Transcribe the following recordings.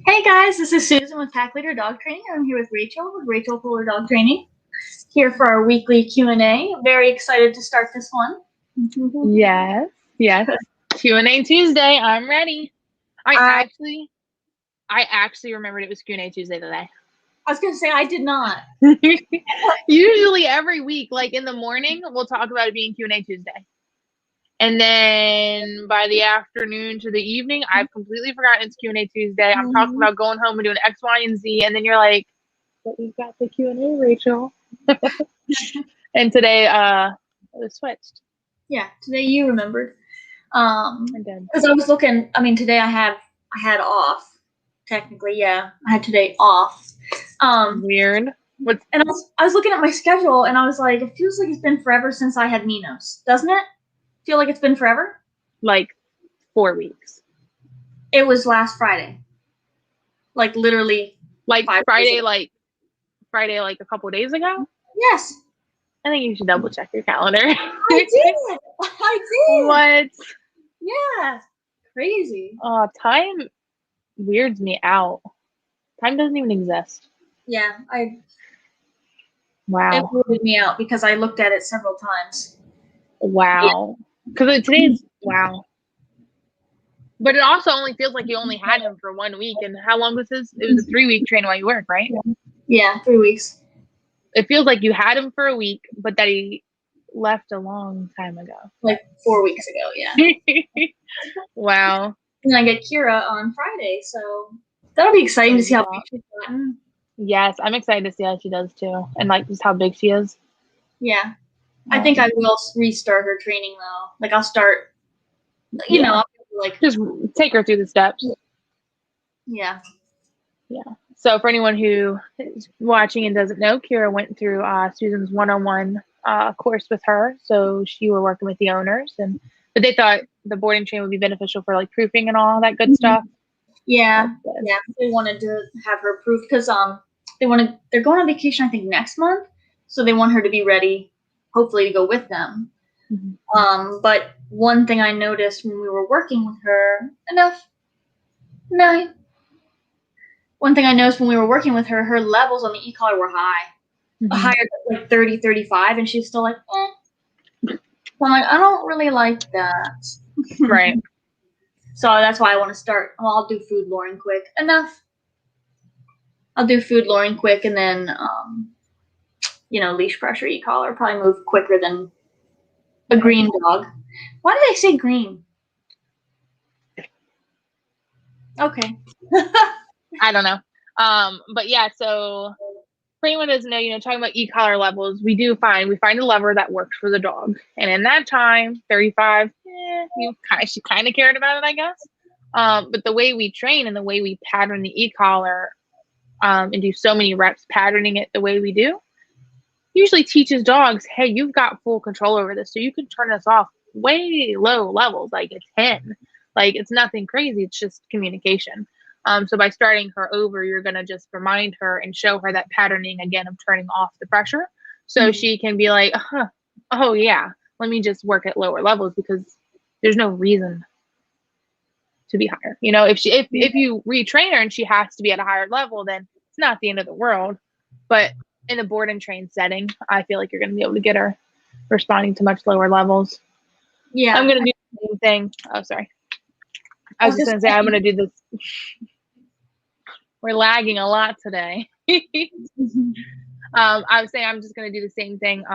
Hey guys, this is Susan with Pack Leader Dog Training. I'm here with Rachel Fuller Dog Training, here for our weekly Q&A. Very excited to start this one. Yes, yes. Q&A Tuesday. I'm ready. I I, actually, I actually remembered it was Q&A Tuesday today. I was going to say I did not. Usually every week, like in the morning, we'll talk about it being Q&A Tuesday. And then by the afternoon to the evening, I've completely forgotten it's Q&A Tuesday. I'm talking about going home and doing X, Y, and Z. And then you're like, but we've got the Q&A, Rachel. And today, it was switched. Yeah, today you remembered. I did. Because I was looking, today I had off. Technically, yeah, I had today off. Weird. What's And I was looking at my schedule and I was like, it feels like it's been forever since I had Minos, doesn't it? Feel like it's been forever? like 4 weeks? It was last Friday. Like literally Like 5 days Friday, ago. Friday, like a couple of days ago. Yes, I think you should double check your calendar. I did. I did. What? Yeah. Crazy. Time weirds me out. Time doesn't even exist. Yeah, it Wow. weirded me out because I looked at it several times. Wow. Because today's wow. But it also only feels like you only had him for 1 week. And how long was this? It was a 3-week train while you work, right? Yeah, 3 weeks. It feels like you had him for a week, but that he left a long time ago. Like 4 weeks ago, yeah. Wow. And I get Kira on Friday, so that'll be exciting to see how big she's gotten. Yes, I'm excited to see how she does too. And like just how big she is. Yeah. I think I will restart her training though. Like I'll start, you know, I'll like just take her through the steps. Yeah. Yeah. So for anyone who is watching and doesn't know, Kira went through Susan's one-on-one course with her. So she were working with the owners, but they thought the boarding train would be beneficial for like proofing and all that good stuff. Yeah, yeah. They wanted to have her proof because they're going on vacation I think next month, so they want her to be ready, hopefully to go with them. Mm-hmm. But one thing I noticed when we were working with her, one thing I noticed when we were working with her, her levels on the e-collar were high, higher than like 30, 35, and she's still like, eh. So I'm like, I don't really like that. Right. So that's why I want to start. Well, I'll do food luring quick. Enough. I'll do food luring quick and then, leash pressure e-collar. Probably move quicker than a green dog. Why do they say green? Okay. I don't know. But yeah, so for anyone who doesn't know, talking about e-collar levels, we find a lever that works for the dog. And in that time, 35, she kind of cared about it, I guess. But the way we train and the way we pattern the e-collar and do so many reps patterning it the way we do, usually teaches dogs, hey, you've got full control over this. So you can turn this off way low levels, like a 10. Like it's nothing crazy. It's just communication. So by starting her over, you're going to just remind her and show her that patterning again of turning off the pressure. So she can be like, oh yeah, let me just work at lower levels because there's no reason to be higher. If you retrain her and she has to be at a higher level, then it's not the end of the world. But in a board and train setting, I feel like you're going to be able to get her responding to much lower levels. Yeah. I'm going to do the same thing. Oh, sorry. I was just going to say, I'm going to do this. We're lagging a lot today. I was saying I'm just going to do the same thing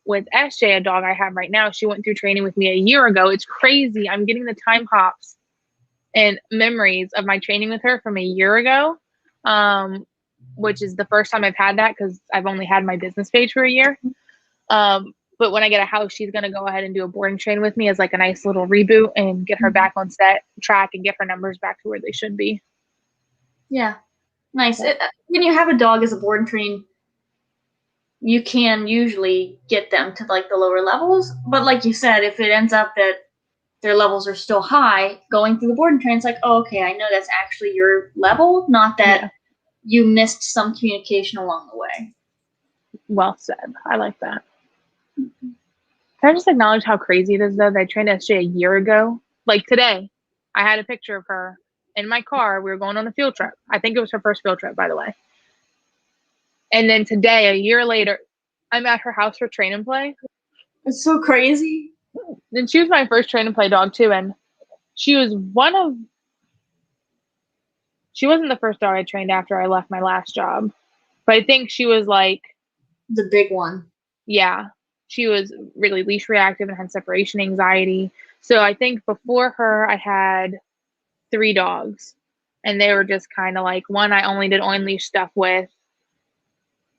with SJ, a dog I have right now. She went through training with me a year ago. It's crazy. I'm getting the time hops and memories of my training with her from a year ago, which is the first time I've had that because I've only had my business page for a year. But when I get a house, she's going to go ahead and do a boarding train with me as like a nice little reboot and get her back on set track and get her numbers back to where they should be. Yeah. Nice. When you have a dog as a board and train, you can usually get them to like the lower levels. But like you said, if it ends up that their levels are still high, going through the board and train, it's like, oh, okay, I know that's actually your level, not that you missed some communication along the way. Well said. I like that. Can I just acknowledge how crazy it is, though, that I trained SJ a year ago? Like today, I had a picture of her in my car. We were going on a field trip. I think it was her first field trip, by the way. And then today, a year later, I'm at her house for train and play. It's so crazy. Then she was my first train and play dog too, and she wasn't the first dog I trained after I left my last job, but I think she was like the big one. Yeah, she was really leash reactive and had separation anxiety. So I think before her, I had 3 dogs, and they were just kind of like, one I only did on leash stuff with.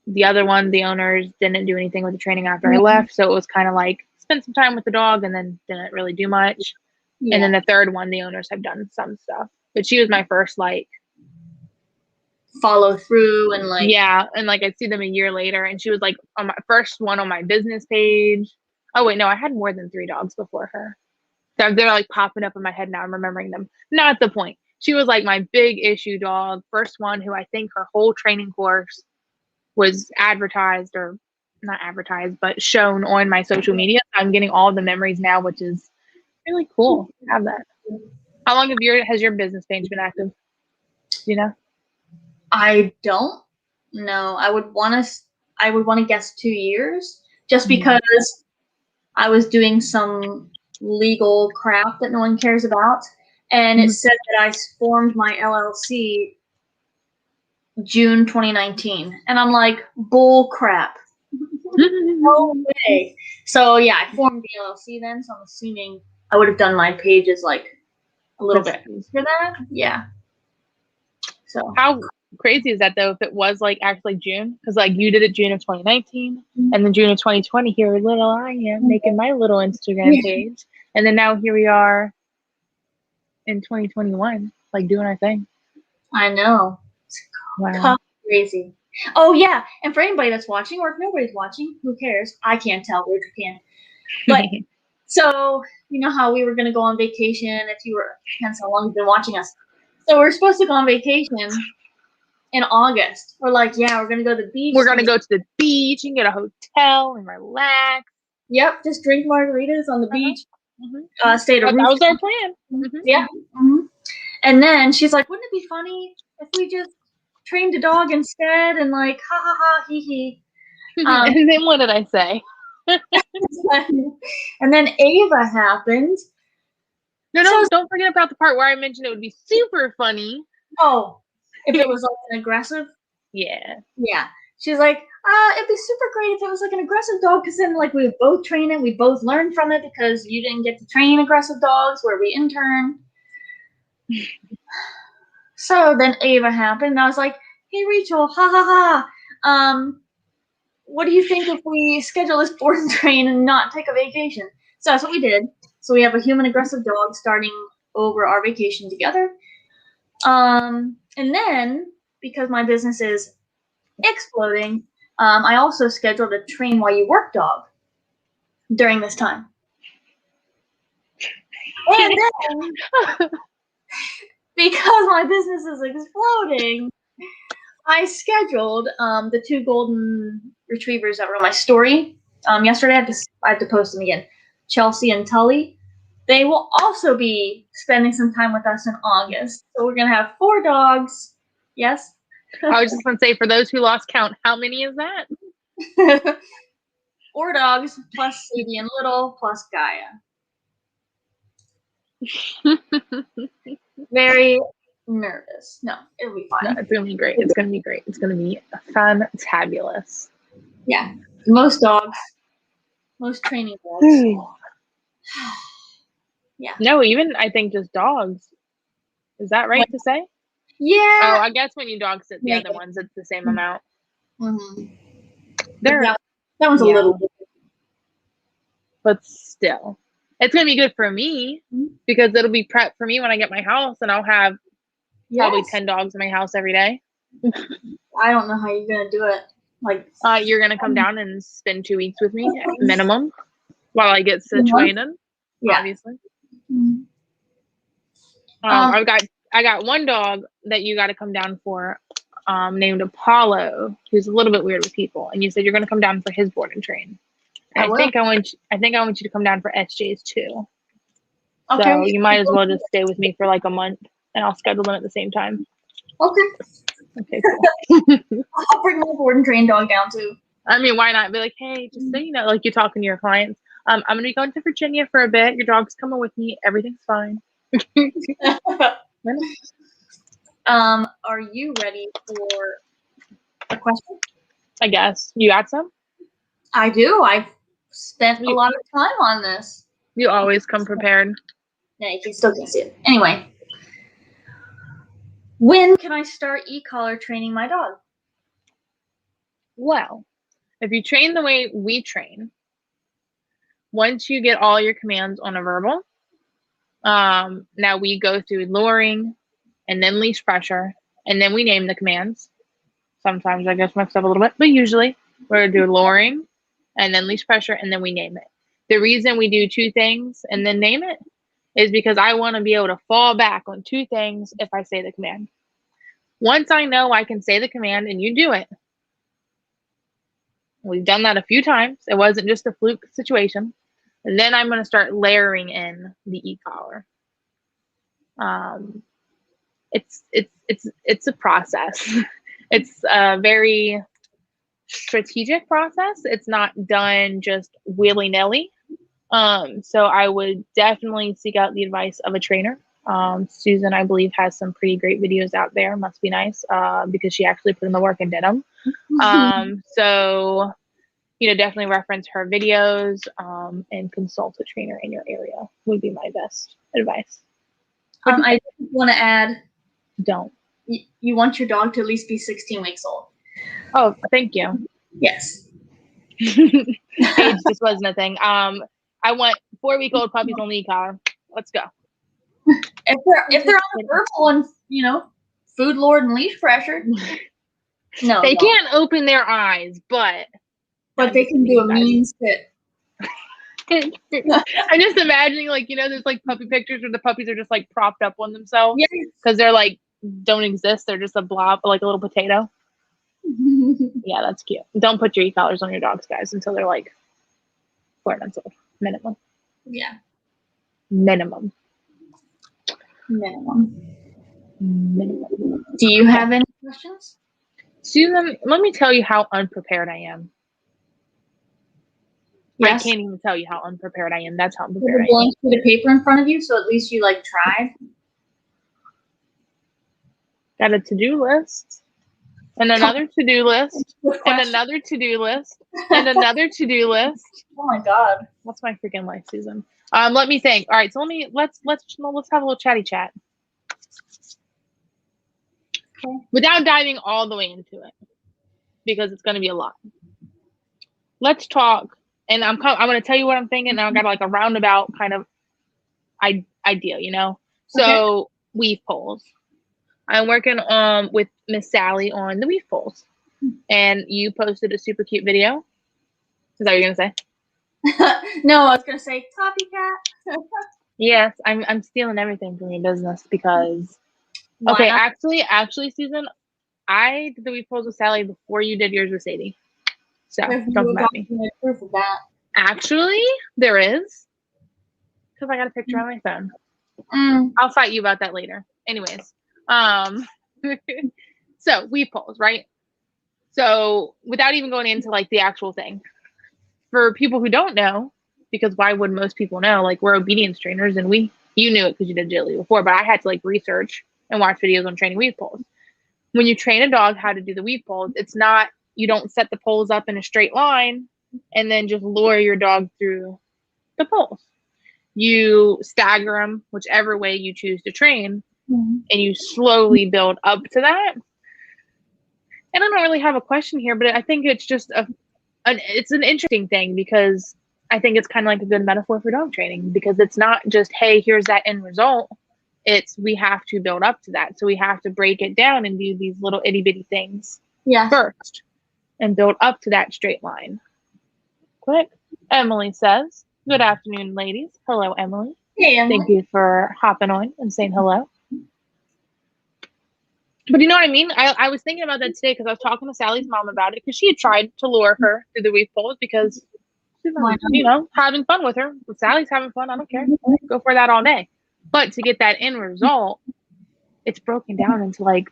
The other one, the owners didn't do anything with the training after I left, so it was kind of like spend some time with the dog and then didn't really do much. Yeah. And then the third one, the owners have done some stuff, but she was my first like follow through and like and like I'd see them a year later, and she was like on my first one on my business page. Oh wait, no, I had more than 3 dogs before her. They're like popping up in my head now. I'm remembering them. Not the point. She was like my big issue dog, first one who I think her whole training course was advertised, or not advertised, but shown on my social media. I'm getting all the memories now, which is really cool to have that. How long has your business page been active? Do you know? I don't know. I would want to guess 2 years, just because I was doing some legal crap that no one cares about, and it said that I formed my LLC June 2019, and I'm like, bull crap. No way. So yeah, I formed the LLC then, so I'm assuming I would have done my pages like a little bit after that. Yeah. So how crazy is that though, if it was like actually June? Because like you did it June of 2019, and then June of 2020, here little I am making my little Instagram page, and then now here we are in 2021, like doing our thing. I know. Wow. Crazy. Oh yeah, and for anybody that's watching, or if nobody's watching, who cares? I can't tell, Rachel can. But so you know how we were gonna go on vacation, depends how long you've been watching us. So we're supposed to go on vacation in August. We're like, yeah, we're gonna go to the beach. We're gonna go to the beach and get a hotel and relax. Yep, just drink margaritas on the beach. Stay at a rooftop. That was our plan. Yeah. And then she's like, wouldn't it be funny if we just trained a dog instead, and like ha ha ha hee hee. And then what did I say? And then Ava happened. No, don't forget about the part where I mentioned it would be super funny. Oh, if it was like an aggressive? Yeah. She's like, it'd be super great if it was like an aggressive dog, because then like we would both train it, we both learn from it, because you didn't get to train aggressive dogs where we intern. So then Ava happened, and I was like, hey Rachel, ha ha ha. What do you think if we schedule this board and train and not take a vacation? So that's what we did. So we have a human aggressive dog starting over our vacation together. And then, because my business is exploding, I also scheduled a train while you work dog during this time. And then, because my business is exploding, I scheduled the 2 golden retrievers that were on my story yesterday. I have to post them again. Chelsea and Tully. They will also be spending some time with us in August. So we're gonna have 4 dogs. Yes. I was just gonna say, for those who lost count, how many is that? 4 dogs plus Sadie and Little plus Gaia. Very nervous. No, it'll be fine. No, it's gonna be great. It's gonna be great. It's gonna be fun-tabulous. Yeah. Most training dogs. Yeah. No, even I think just dogs. Is that right to say? Yeah. Oh, I guess when you dog sit the other ones, it's the same amount. That one's a little bit. But still, it's gonna be good for me because it'll be prep for me when I get my house, and I'll have probably 10 dogs in my house every day. I don't know how you're gonna do it. Like, you're gonna come down and spend 2 weeks with me at minimum while I get situated. Obviously. I got 1 dog that you got to come down for, named Apollo, who's a little bit weird with people, and you said you're gonna come down for his board and train. I think I want you to come down for SJ's too. Okay. So you might as well just stay with me for like a month. and I'll schedule them at the same time. Okay. Okay, cool. I'll bring my board and train dog down too. I mean, why not? Be like, hey, just so you know, like you're talking to your clients. I'm gonna be going to Virginia for a bit. Your dog's coming with me. Everything's fine. Are you ready for a question? I guess. You got some? I do. I've spent a lot of time on this. You always come prepared. Yeah, you can still see it. Anyway. When can I start e-collar training my dog? Well, if you train the way we train, once you get all your commands on a verbal, now we go through luring and then leash pressure, and then we name the commands. Sometimes I guess mixed up a little bit, but usually we're going to do luring and then leash pressure, and then we name it. The reason we do two things and then name it is because I want to be able to fall back on two things if I say the command. Once I know I can say the command and you do it, we've done that a few times. It wasn't just a fluke situation. And then I'm going to start layering in the e-collar. It's a process. It's a very strategic process. It's not done just willy-nilly. So I would definitely seek out the advice of a trainer. Susan, I believe, has some pretty great videos out there. Must be nice because she actually put in the work and did them. So, definitely reference her videos and consult a trainer in your area would be my best advice. I want to add, don't. You want your dog to at least be 16 weeks old. Oh, thank you. Yes. Age just wasn't a thing. I want 4-week-old puppies on e-collar. Let's go. If they're on the verbal and food lord and leash pressure, no, they can't open their eyes, but they can do a mean spit. I'm just imagining, there's puppy pictures where the puppies are just propped up on themselves because they're don't exist. They're just a blob, like a little potato. Yeah, that's cute. Don't put your e-collars on your dogs, guys, until they're 4 months old, minimum. Yeah. Minimum. Do you have any questions? Susan, let me tell you how unprepared I am. Yes. I can't even tell you how unprepared I am. That's how unprepared I am. Blank sheet of paper in front of you, so at least you tried. Got a to-do list, and another to-do list, and another to-do list, and another to-do list. Oh my God, that's my freaking life, Susan. Let me think. All right, so let's have a little chatty chat. Okay. Without diving all the way into it, because it's going to be a lot. Let's talk, and I'm going to tell you what I'm thinking. And I've got a roundabout kind of idea, So weave poles. I'm working with Miss Sally on the weave poles, and you posted a super cute video. Is that what you're gonna say? No, I was gonna say copycat. Yes, I'm stealing everything from your business because. Okay, actually, Susan, I did the weave poles with Sally before you did yours with Sadie. So don't come at me. Proof of that. Actually, there is, because I got a picture on my phone. I'll fight you about that later. Anyways. So weave poles, right? So without even going into the actual thing, for people who don't know, because why would most people know? We're obedience trainers, and you knew it because you did agility before, but I had to research and watch videos on training weave poles. When you train a dog how to do the weave poles, it's not, you don't set the poles up in a straight line and then just lure your dog through the poles. You stagger them whichever way you choose to train. And you slowly build up to that. And I don't really have a question here, but I think it's just it's an interesting thing because I think it's kind of a good metaphor for dog training because it's not just, hey, here's that end result. It's we have to build up to that. So we have to break it down and do these little itty bitty things first and build up to that straight line. Quick. Emily says, good afternoon, ladies. Hello, Emily. Hey, Emily. Thank you for hopping on and saying hello. But you know what I mean? I was thinking about that today because I was talking to Sally's mom about it because she had tried to lure her through the weave poles because she's having fun with her. If Sally's having fun, I don't care. Go for that all day. But to get that end result, it's broken down into like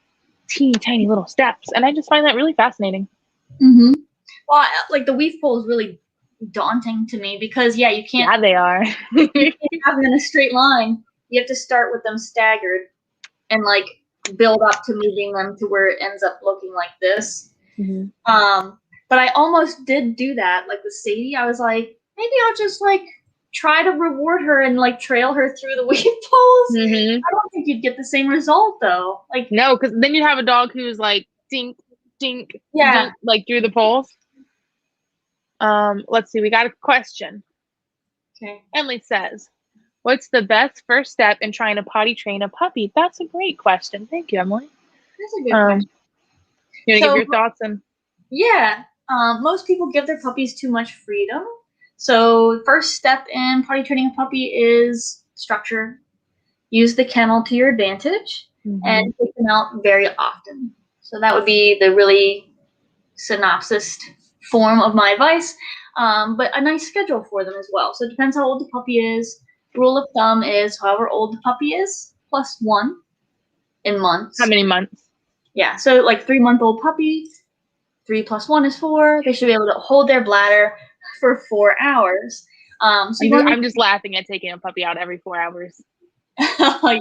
teeny tiny little steps. And I just find that really fascinating. Mm-hmm. Well, like the weave pole is really daunting to me because you can't. Yeah, they are. You can't have them in a straight line. You have to start with them staggered and like build up to moving them to where it ends up looking like this. Mm-hmm. But I almost did do that. Like with Sadie, I was like, maybe I'll just like try to reward her and like trail her through the weave poles. Mm-hmm. I don't think you'd get the same result though. Like no, because then you'd have a dog who's like dink, dink, yeah, dink, like through the poles. Let's see. We got a question. Okay. Emily says, "What's the best first step in trying to potty train a puppy?" That's a great question. Thank you, Emily. That's a good question. You want to give your thoughts on? Yeah. Most people give their puppies too much freedom. So first step in potty training a puppy is structure. Use the kennel to your advantage and take them out very often. So that would be the really synopsis form of my advice. But a nice schedule for them as well. So it depends how old the puppy is. Rule of thumb is however old the puppy is plus 1 in months. How many months? Yeah. So like 3-month-old puppy, 3 plus 1 is 4. They should be able to hold their bladder for 4 hours. I'm just laughing at taking a puppy out every 4 hours.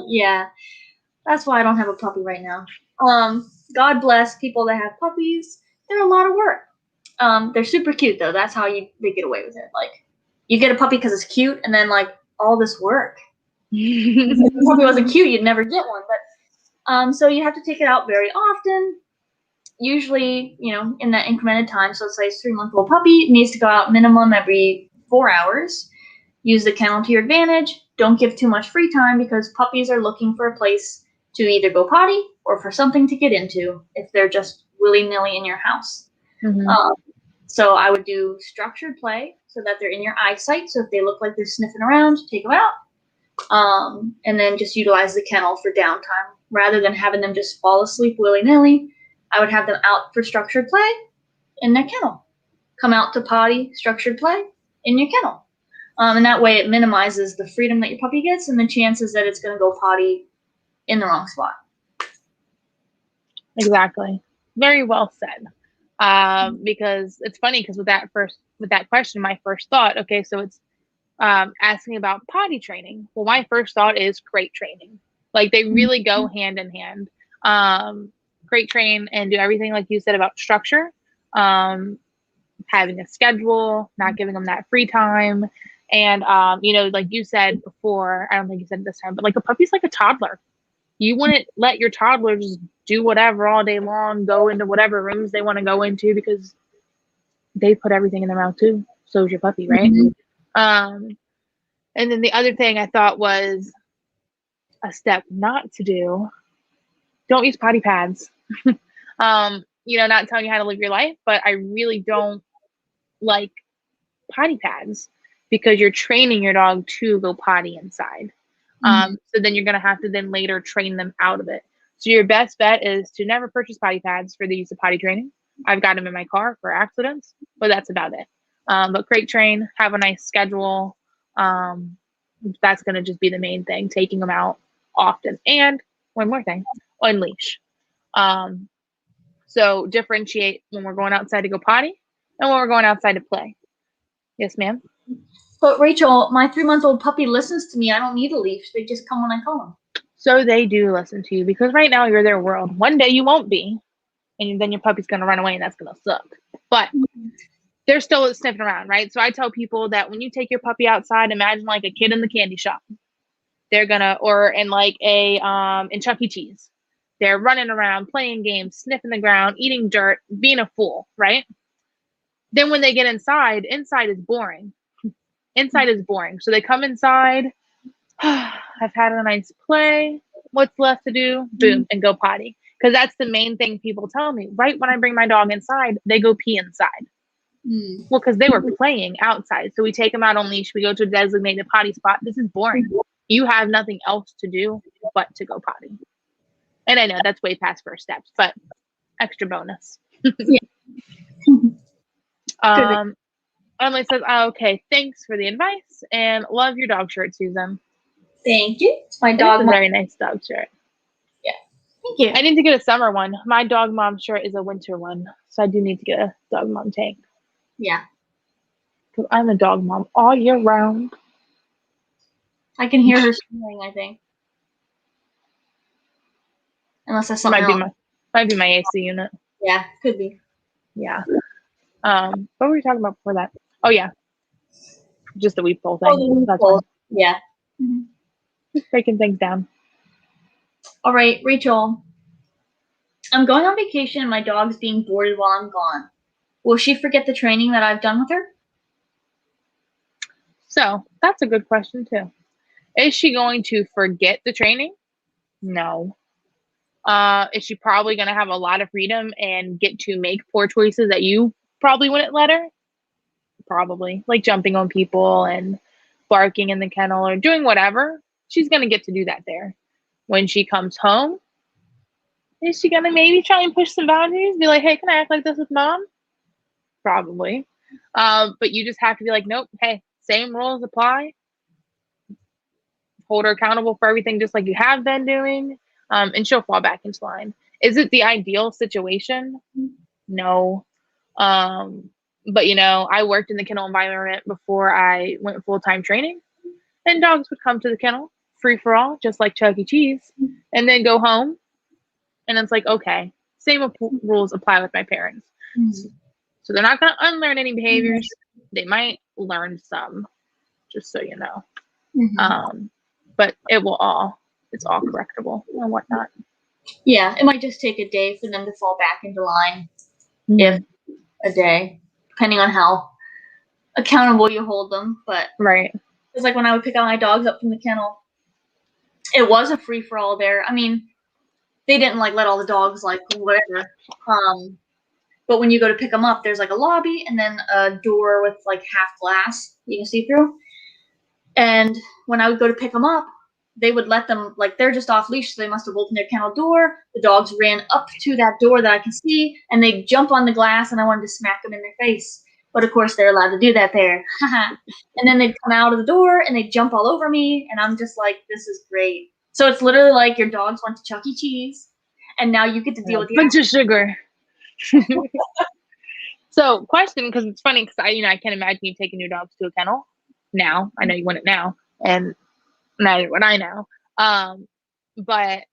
Yeah, that's why I don't have a puppy right now. God bless people that have puppies. They're a lot of work. They're super cute though. That's how they get away with it. Like, you get a puppy because it's cute, and then like all this work. If the puppy wasn't cute, you'd never get one. But so you have to take it out very often. Usually, in that incremented time. So let's say it's 3-month-old puppy, it needs to go out minimum every 4 hours. Use the kennel to your advantage. Don't give too much free time because puppies are looking for a place to either go potty or for something to get into if they're just willy-nilly in your house. So I would do structured play so that they're in your eyesight. So if they look like they're sniffing around, take them out. And then just utilize the kennel for downtime. Rather than having them just fall asleep willy-nilly, I would have them out for structured play in their kennel. Come out to potty, structured play in your kennel. And that way it minimizes the freedom that your puppy gets and the chances that it's going to go potty in the wrong spot. Exactly. Very well said. Because it's funny because with that question, my first thought, okay, so it's asking about potty training. Well, my first thought is crate training. Like they really go hand in hand. Crate train and do everything like you said about structure, having a schedule, not giving them that free time. And, like you said before, I don't think you said it this time, but like a puppy's like a toddler. You wouldn't let your toddler just do whatever all day long, go into whatever rooms they want to go into because they put everything in their mouth too. So is your puppy, right? And then the other thing I thought was a step not to do. Don't use potty pads. Not telling you how to live your life, but I really don't like potty pads because you're training your dog to go potty inside. So then you're going to have to then later train them out of it. So your best bet is to never purchase potty pads for the use of potty training. I've got them in my car for accidents, but that's about it. But crate train, have a nice schedule. That's going to just be the main thing, taking them out often. And one more thing, unleash. So differentiate when we're going outside to go potty and when we're going outside to play. Yes, ma'am. But Rachel, my 3-month-old puppy listens to me. I don't need a leash. They just come when I call them. So they do listen to you because right now you're their world. One day you won't be, and then your puppy's going to run away and that's going to suck. But they're still sniffing around, right? So I tell people that when you take your puppy outside, imagine like a kid in the candy shop. They're gonna, or in like in Chuck E. Cheese. They're running around, playing games, sniffing the ground, eating dirt, being a fool, right? Then when they get inside is boring. Inside is boring. So they come inside. I've had a nice play. What's left to do? Boom, and go potty. Because that's the main thing people tell me. Right when I bring my dog inside, they go pee inside. Well, because they were playing outside. So we take them out on leash. We go to a designated potty spot. This is boring. You have nothing else to do but to go potty. And I know that's way past first steps, but extra bonus. Emily says, okay, thanks for the advice and love your dog shirt, Susan. Thank you. It's my dog. It's a very nice dog shirt. Yeah. Thank you. I need to get a summer one. My dog mom shirt is a winter one, so I do need to get a dog mom tank. Yeah. Because I'm a dog mom all year round. I can hear her snoring, I think. Unless that's something else. Might be my AC unit. Yeah, could be. Yeah. What were we talking about before that? Oh yeah. Just the weep pole thing. Oh, That's cool. fine. Yeah. Mm-hmm. Just breaking things down. All right, Rachel. I'm going on vacation and my dog's being boarded while I'm gone. Will she forget the training that I've done with her? So that's a good question too. Is she going to forget the training? No. Is she probably going to have a lot of freedom and get to make poor choices that you probably wouldn't let her? Probably. Like jumping on people and barking in the kennel or doing whatever. She's going to get to do that there. When she comes home, is she going to maybe try and push some boundaries? Be like, hey, can I act like this with mom? Probably. But you just have to be like, nope, hey, same rules apply. Hold her accountable for everything just like you have been doing. And she'll fall back into line. Is it the ideal situation? No. But I worked in the kennel environment before I went full-time training, and dogs would come to the kennel free for all, just like Chuck E. Cheese, and then go home. And it's like, okay, same rules apply with my parents. Mm-hmm. So they're not going to unlearn any behaviors. They might learn some, just so you know. Mm-hmm. But it's all correctable and whatnot. Yeah, it might just take a day for them to fall back into line. If a day, depending on how accountable you hold them. But right, it's like when I would pick out my dogs up from the kennel, it was a free for all there. I mean, they didn't like let all the dogs like whatever. But when you go to pick them up, there's like a lobby and then a door with like half glass you can see through. And when I would go to pick them up, they would let them, like, they're just off leash, so they must have opened their kennel door. The dogs ran up to that door that I can see, and they jump on the glass, and I wanted to smack them in their face. But of course, they're allowed to do that there. And then they'd come out of the door, and they'd jump all over me, and I'm just like, this is great. So it's literally like your dogs went to Chuck E. Cheese, and now you get to deal with the bunch of sugar. So, question, because it's funny, because I can't imagine you taking your dogs to a kennel now. I know you wouldn't now, and neither would I now. But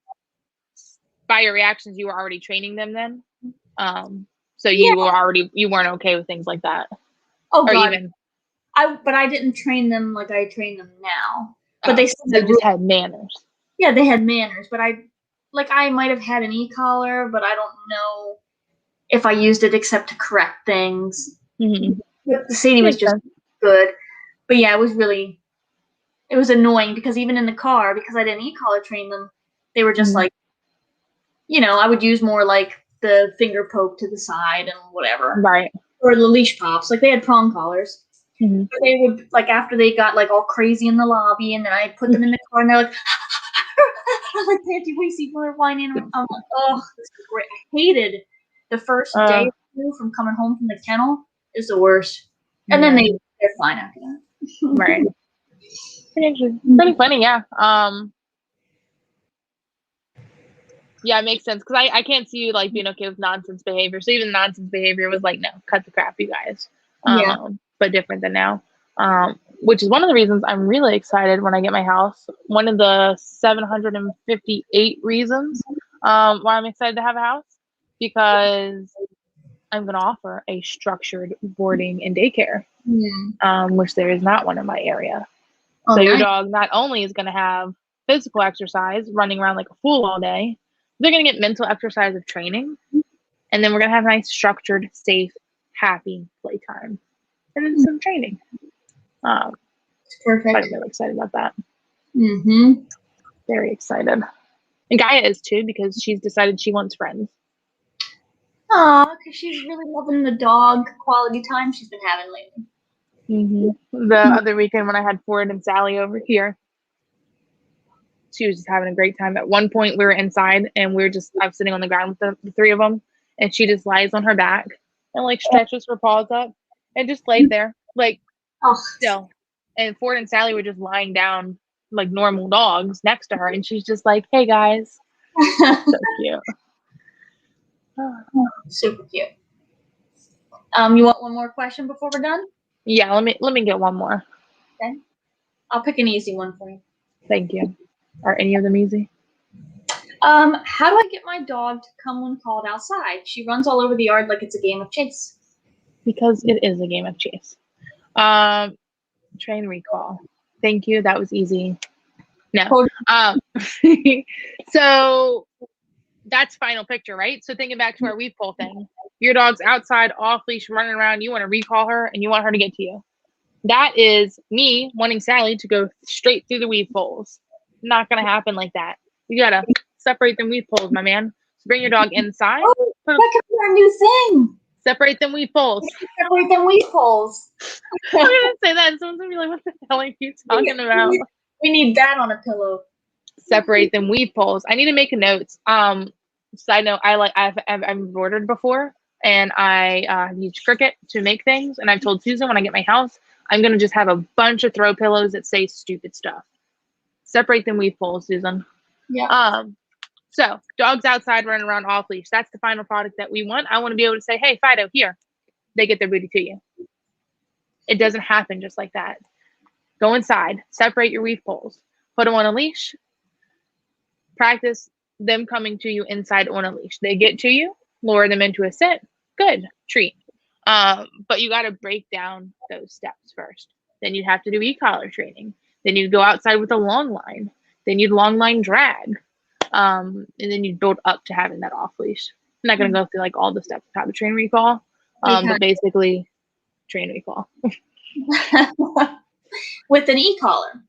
by your reactions, you were already training them then. So you weren't okay with things like that. Oh God. But I didn't train them like I train them now. But they just had manners. Yeah, they had manners. But I might have had an e-collar, but I don't know if I used it except to correct things. Mm-hmm. The Sadie was just good. But yeah, it was annoying because even in the car, because I didn't e-collar train them, they were just like, I would use more like the finger poke to the side and whatever. Right. Or the leash pops. Like they had prong collars. Mm-hmm. But they would, like, after they got like all crazy in the lobby, and then I put them in the car, and they're like, like Panty Weesey for whining. I'm like, oh, this is great. I hated the first day or two from coming home from the kennel is the worst. And then they're fine after that. Right. Pretty funny, yeah. Yeah, it makes sense because I can't see you like being okay with nonsense behavior. So even nonsense behavior was like, no, cut the crap, you guys. But different than now. Which is one of the reasons I'm really excited when I get my house. One of the 758 reasons why I'm excited to have a house, because I'm going to offer a structured boarding and daycare, which there is not one in my area. So your dog not only is going to have physical exercise, running around like a fool all day, they're going to get mental exercise of training. And then we're going to have nice, structured, safe, happy playtime. And then some training. Perfect. I'm really excited about that. Mm-hmm. Very excited. And Gaia is too, because she's decided she wants friends. Aw, because she's really loving the dog quality time she's been having lately. Mm-hmm. The other weekend when I had Ford and Sally over here, she was just having a great time. At one point, we were inside and I was sitting on the ground with the three of them, and she just lies on her back and like stretches her paws up and just laid there, like still. And Ford and Sally were just lying down like normal dogs next to her, and she's just like, "Hey guys," So cute. Super cute. You want one more question before we're done? Yeah, let me get one more. Okay. I'll pick an easy one for you. Thank you. Are any of them easy? How do I get my dog to come when called outside? She runs all over the yard like it's a game of chase. Because it is a game of chase. Train recall. Thank you. That was easy. No. So that's final picture, right? So thinking back to our weave pole thing, your dog's outside off leash running around. You want to recall her and you want her to get to you. That is me wanting Sally to go straight through the weave poles. Not going to happen like that. You got to separate them weave poles, my man. So bring your dog inside. Oh, that could be our new thing. Separate them weave poles. Separate them weave poles. I'm going to say that and someone's going to be like, what the hell are you talking about? We need that on a pillow. Separate them weave poles. I need to make a note. Side note, I've embroidered before, and I used Cricut to make things. And I've told Susan when I get my house, I'm gonna just have a bunch of throw pillows that say stupid stuff. Separate them weave poles, Susan. Yeah. So dogs outside running around off leash. That's the final product that we want. I want to be able to say, hey, Fido, here. They get their booty to you. It doesn't happen just like that. Go inside. Separate your weave poles. Put them on a leash. Practice them coming to you inside on a leash. They get to you, lower them into a sit. Good, treat. But you got to break down those steps first. Then you'd have to do e-collar training. Then you'd go outside with a long line. Then you'd long line drag. And then you'd build up to having that off leash. I'm not going to go through like all the steps of how to train recall, but basically train recall. With an e-collar,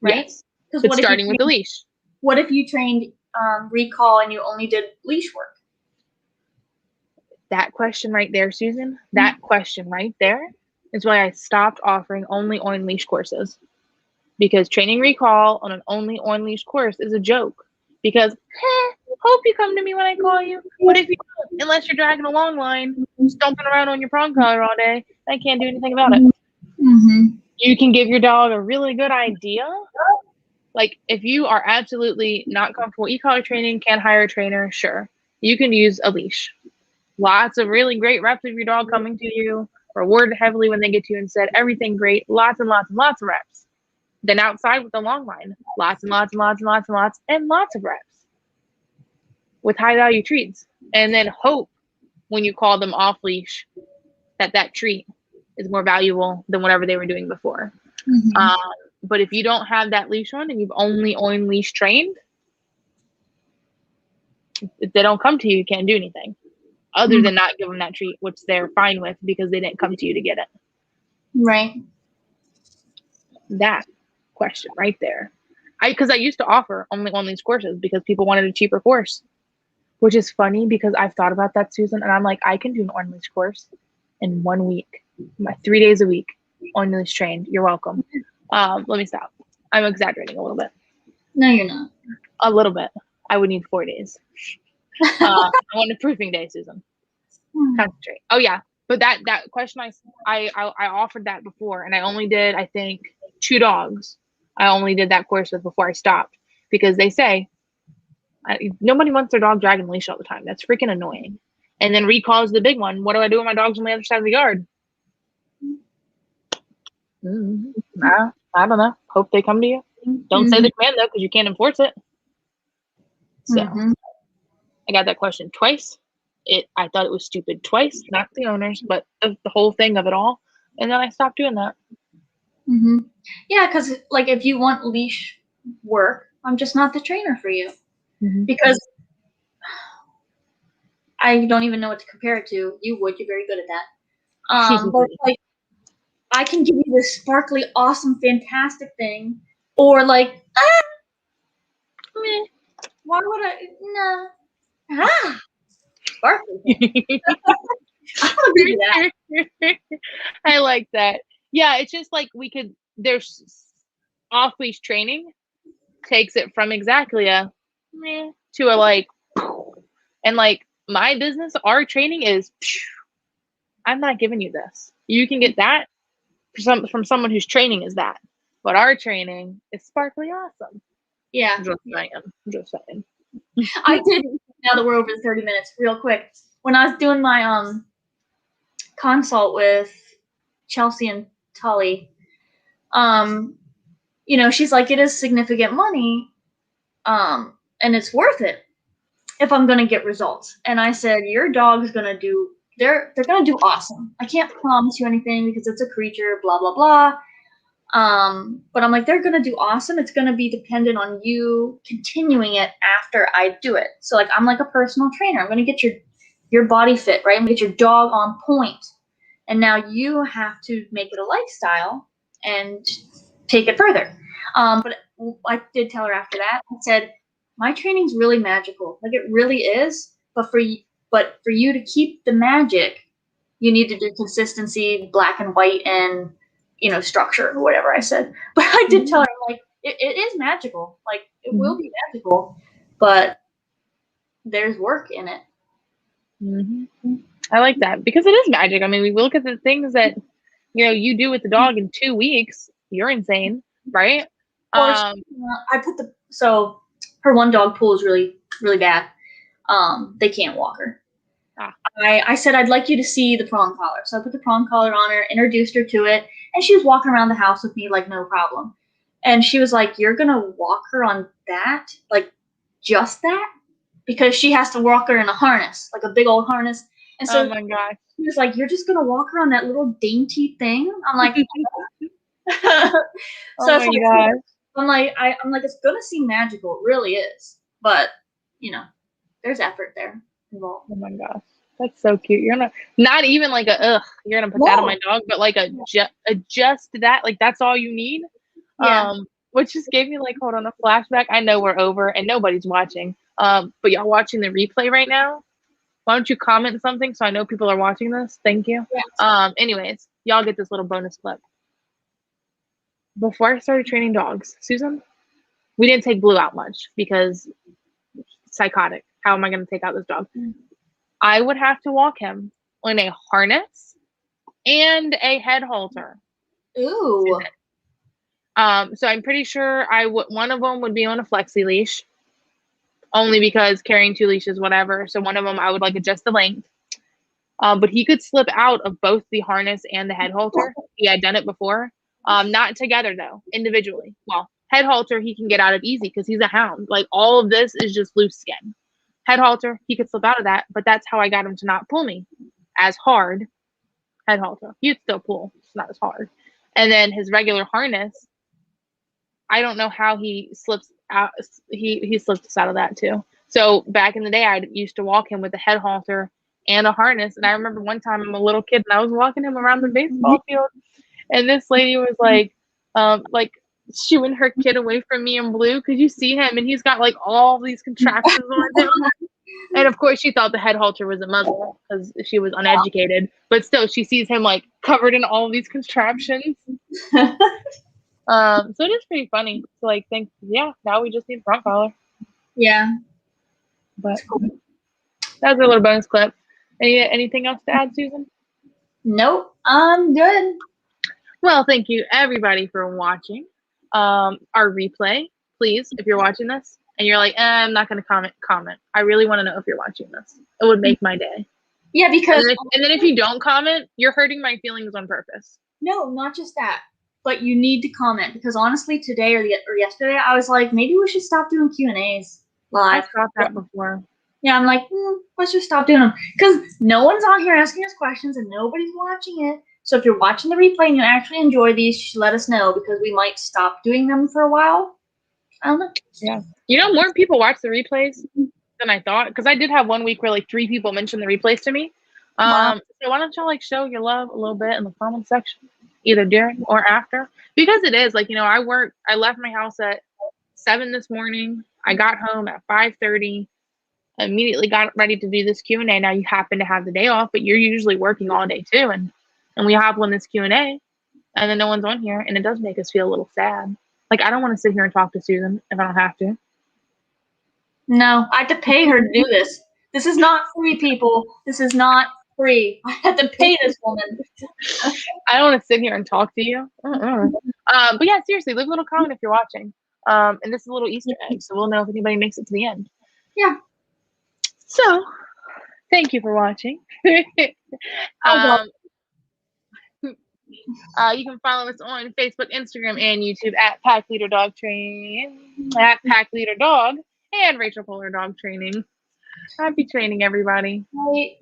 right? Yes. But starting with the leash. What if you trained recall and you only did leash work? That question right there, Susan, that question right there is why I stopped offering only on leash courses. Because training recall on an only on leash course is a joke. Because, hope you come to me when I call you. But if you don't, unless you're dragging a long line, stomping around on your prong collar all day, I can't do anything about it. Mm-hmm. You can give your dog a really good idea. Like, if you are absolutely not comfortable e-collar training, can't hire a trainer, sure. You can use a leash. Lots of really great reps of your dog coming to you, rewarded heavily when they get to you and said, everything great, lots and lots and lots of reps. Then outside with the long line, lots and lots and lots and lots and lots and lots of reps with high value treats. And then hope when you call them off leash that treat is more valuable than whatever they were doing before. Mm-hmm. But if you don't have that leash on and you've only on leash trained, if they don't come to you, you can't do anything other than not give them that treat, which they're fine with because they didn't come to you to get it. Right. That question right there. Because I used to offer only on leash courses because people wanted a cheaper course, which is funny because I've thought about that, Susan, and I'm like, I can do an on leash course in 1 week, 3 days a week, on leash trained. You're welcome. Let me stop. I'm exaggerating a little bit. No, you're not. A little bit. I would need 4 days. I want a proofing day, Susan. Concentrate. Oh yeah, but that question I offered that before, and I only did I think 2 dogs. I only did that course with before I stopped because they say nobody wants their dog dragging the leash all the time. That's freaking annoying. And then recall is the big one. What do I do with my dogs on the other side of the yard? I don't know. Hope they come to you. Don't say the command though, because you can't enforce it. So I got that question twice. I thought it was stupid twice, not the owners, but the whole thing of it all. And then I stopped doing that. Mm-hmm. Yeah, because like if you want leash work, I'm just not the trainer for you. Mm-hmm. Because I don't even know what to compare it to. You would. You're very good at that. But like, I can give you this sparkly, awesome, fantastic thing, or like, why would I? Nah. Sparkly. I want to do that. I like that. Yeah, it's just like there's off leash training takes it from exactly a to a like, and like my business, our training is, I'm not giving you this. You can get that from someone whose training is that, but our training is sparkly awesome. Yeah. Just saying. I did, now that we're over the 30 minutes, real quick. When I was doing my consult with Chelsea and Tully, she's like, it is significant money, and it's worth it if I'm gonna get results. And I said, your dog's gonna do, they're gonna do awesome. I can't promise you anything because it's a creature, blah blah blah. But I'm like, they're gonna do awesome. It's gonna be dependent on you continuing it after I do it. So like, I'm like a personal trainer. I'm gonna get your body fit, right? I'm gonna get your dog on point. And now you have to make it a lifestyle and take it further. But I did tell her after that, I said, my training's really magical. Like, it really is. But for you to keep the magic, you need to do consistency, black and white, and structure or whatever I said. But I did tell her, like, it is magical. Like, it will be magical, but there's work in it. Mm-hmm. I like that because it is magic. I mean, we look at the things that you do with the dog in 2 weeks. You're insane, right? Well, so her one dog pool is really, really bad. They can't walk her. I said, I'd like you to see the prong collar. So I put the prong collar on her, introduced her to it, and she was walking around the house with me like no problem. And she was like, you're going to walk her on that? Like, just that? Because she has to walk her in a harness, like a big old harness. And so oh my gosh. She was like, you're just going to walk her on that little dainty thing? I'm like, oh my gosh. I'm like, it's going to seem magical. It really is. But, there's effort there involved. Oh my gosh. That's so cute. You're not even like you're gonna put that on my dog, but like adjust that. Like, that's all you need. Yeah. Which just gave me like, hold on, a flashback. I know we're over and nobody's watching. But y'all watching the replay right now. Why don't you comment something so I know people are watching this? Thank you. Yes. Anyways, y'all get this little bonus clip. Before I started training dogs, Susan, we didn't take Blue out much because psychotic. How am I going to take out this dog? I would have to walk him on a harness and a head halter. Ooh. So I'm pretty sure one of them would be on a flexi leash, only because carrying 2 leashes, whatever. So one of them I would like adjust the length. But he could slip out of both the harness and the head halter. He had done it before. Not together though, individually. Well, head halter he can get out of easy because he's a hound. Like, all of this is just loose skin. Head halter, he could slip out of that, but that's how I got him to not pull me as hard. Head halter, he'd still pull, it's not as hard. And then his regular harness, I don't know how he slips out. He slipped us out of that too. So back in the day, I used to walk him with a head halter and a harness. And I remember one time I'm a little kid and I was walking him around the baseball field, and this lady was like shooing her kid away from me and Blue. Could you see him? And he's got like all these contraptions on him. And of course she thought the head halter was a muzzle because she was uneducated, but still she sees him like covered in all these contraptions. So it is pretty funny to like think, now we just need a prong collar. Yeah. But that was a little bonus clip. Anything else to add, Susan? Nope, I'm good. Well, thank you everybody for watching our replay. Please, if you're watching this and you're like, I'm not going to comment. I really want to know if you're watching this. It would make my day. Yeah, because and then if you don't comment, you're hurting my feelings on purpose. No, not just that, but you need to comment, because honestly, today or yesterday, I was like, maybe we should stop doing Q&As live. I've thought that before. Yeah, I'm like, let's just stop doing them, because no one's on here asking us questions and nobody's watching it. So if you're watching the replay and you actually enjoy these, you should let us know, because we might stop doing them for a while. I don't know. Yeah. More people watch the replays than I thought, because I did have one week where like 3 people mentioned the replays to me. Wow. So why don't y'all like show your love a little bit in the comment section, either during or after, because it is like, I left my house at 7 this morning. I got home at 5:30. Immediately got ready to do this Q&A. Now you happen to have the day off, but you're usually working all day too, and we have this Q&A, and then no one's on here, and it does make us feel a little sad. Like, I don't want to sit here and talk to Susan if I don't have to. No, I have to pay her to do this. This is not free, people. This is not free. I have to pay this woman. I don't want to sit here and talk to you. But yeah, seriously, leave a little comment if you're watching. And this is a little Easter egg, so we'll know if anybody makes it to the end. Yeah. So, thank you for watching. You can follow us on Facebook, Instagram, and YouTube at Pack Leader Dog Training, at Pack Leader Dog, and Rachel Polar Dog Training. Happy training, everybody. Right.